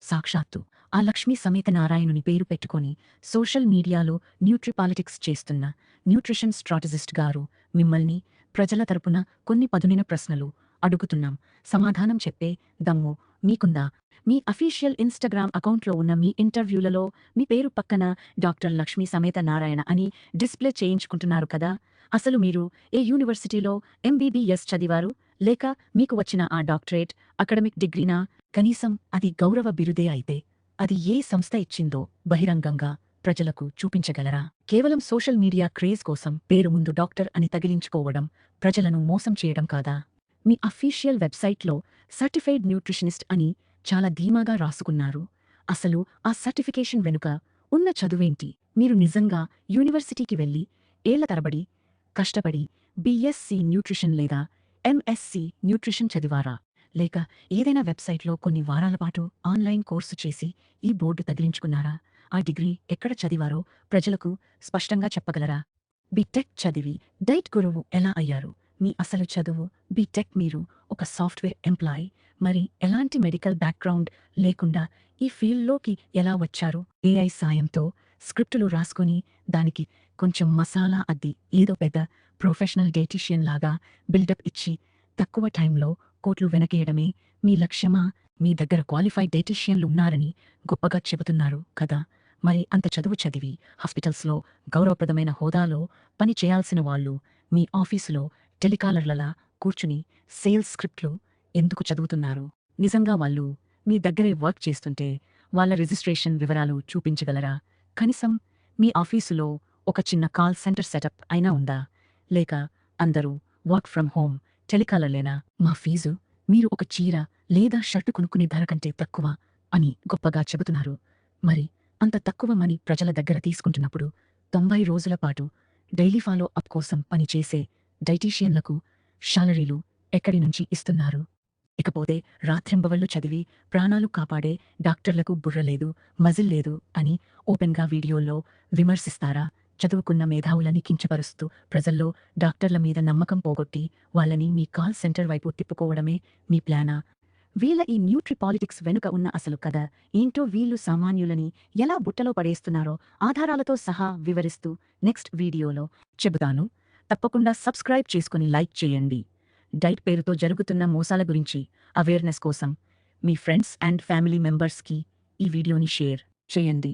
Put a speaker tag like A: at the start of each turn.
A: సాక్షాత్తు ఆ లక్ష్మీ సమేత నారాయణుని పేరు పెట్టుకొని సోషల్ మీడియాలో న్యూట్రిపాలిటిక్స్ చేస్తున్న న్యూట్రిషన్ స్ట్రాటజిస్ట్ గారు మిమ్మల్ని ప్రజల తరపున కొన్ని పదునైన ప్రశ్నలు అడుగుతున్నాం. సమాధానం చెప్పే దమ్ము మీకుందా? మీ అఫీషియల్ ఇన్‌స్టాగ్రామ్ అకౌంట్‌లో ఉన్న మీ ఇంటర్వ్యూలలో మీ పేరు పక్కన డాక్టర్ లక్ష్మీ సమేత నారాయణ అని డిస్‌ప్లే చేయించుకుంటున్నారు కదా! అసలు మీరు ఏ యూనివర్సిటీలో ఎంబీబీఎస్ చదివారు? లేక మీకు వచ్చిన ఆ డాక్టరేట్ అకాడమిక్ డిగ్రీనా? కనీసం అది గౌరవ బిరుదే అయితే అది ఏ సంస్థ ఇచ్చిందో బహిరంగంగా ప్రజలకు చూపించగలరా? కేవలం సోషల్ మీడియా క్రేజ్ కోసం పేరు ముందు డాక్టర్ అని తగిలించుకోవడం ప్రజలను మోసం చేయడం కాదా? మీ అఫీషియల్ వెబ్‌సైట్‌లో సర్టిఫైడ్ న్యూట్రిషనిస్ట్ అని చాలా ధీమాగా రాసుకున్నారు. అసలు ఆ సర్టిఫికేషన్ వెనుక ఉన్న చదువేంటి? మీరు నిజంగా యూనివర్సిటీకి వెళ్లి ఏళ్ల తరబడి కష్టపడి బీఎస్సీ న్యూట్రిషన్ లేదా ఎంఎస్సీ న్యూట్రిషన్ చదివారా? లేక ఏదైనా వెబ్‌సైట్‌లో కొన్ని వారాల పాటు ఆన్‌లైన్ కోర్సు చేసి ఈ బోర్డు తగిలించుకున్నారా? ఆ డిగ్రీ ఎక్కడ చదివారో ప్రజలకు స్పష్టంగా చెప్పగలరా? బీటెక్ చదివి డైట్ గురువు ఎలా అయ్యారు? మీ అసలు చదువు బీటెక్, మీరు ఒక సాఫ్ట్‌వేర్ ఎంప్లాయీ. మరి ఎలాంటి మెడికల్ బ్యాక్‌గ్రౌండ్ లేకుండా ఈ ఫీల్డ్‌లోకి ఎలా వచ్చారు? ఏఐ సాయంతో స్క్రిప్టులు రాసుకొని దానికి కొంచెం మసాలా అద్ది ఏదో పెద్ద ప్రొఫెషనల్ డైటీషియన్ లాగా బిల్డప్ ఇచ్చి తక్కువ టైంలో కోట్లు వెనకేయడమే మీ లక్ష్యమా? మీ దగ్గర క్వాలిఫైడ్ డైటీషియన్లు ఉన్నారని గొప్పగా చెబుతున్నారు కదా! మరి అంత చదువు చదివి హాస్పిటల్స్‌లో గౌరవప్రదమైన హోదాలో పని చేయాల్సిన వాళ్ళు మీ ఆఫీసులో టెలికాలర్‌లలా కూర్చుని సేల్స్ స్క్రిప్ట్‌లు ఎందుకు చదువుతున్నారు? నిజంగా వాళ్ళు మీ దగ్గరే వర్క్ చేస్తుంటే వాళ్ళ రిజిస్ట్రేషన్ వివరాలు చూపించగలరా? కనీసం మీ ఆఫీసులో ఒక చిన్న కాల్ సెంటర్ సెటప్ అయినా ఉందా? లేక అందరూ వర్క్ ఫ్రమ్ హోమ్ టెలికాలర్‌లేనా? మా ఫీజు మీరు ఒక చీర లేదా షర్టు కొనుక్కునే ధర కంటే తక్కువ అని గొప్పగా చెబుతున్నారు. మరి అంత తక్కువ మనీ ప్రజల దగ్గర తీసుకుంటున్నప్పుడు 90 రోజుల పాటు డైలీ ఫాలో అప్ కోసం పనిచేసే డైటీషియన్లకు శాలరీలు ఎక్కడి నుంచి ఇస్తున్నారు? ఇకపోతే రాత్రింబవళ్లు చదివి ప్రాణాలు కాపాడే డాక్టర్లకు బుర్ర లేదు, మజిల్ లేదు అని ఓపెన్‌గా వీడియోల్లో విమర్శిస్తారా? చదువుకున్న మేధావులని కించపరుస్తూ ప్రజల్లో డాక్టర్ల మీద నమ్మకం పోగొట్టి వాళ్ళని మీ కాల్ సెంటర్ వైపు తిప్పుకోవడమే మీ ప్లానా? వీళ్ళ ఈ న్యూట్రి పాలిటిక్స్ వెనుక ఉన్న అసలు కథ ఏంటో, వీళ్ళు సామాన్యులని ఎలా బుట్టలో పడేస్తున్నారో ఆధారాలతో సహా వివరిస్తూ నెక్స్ట్ వీడియోలో చెబుతాను. తప్పకుండా సబ్స్క్రైబ్ చేసుకుని లైక్ చేయండి. డైట్ పేరుతో జరుగుతున్న మోసాల గురించి అవేర్‌నెస్ కోసం మీ ఫ్రెండ్స్ అండ్ ఫ్యామిలీ మెంబర్స్‌కి ఈ వీడియోని షేర్ చేయండి.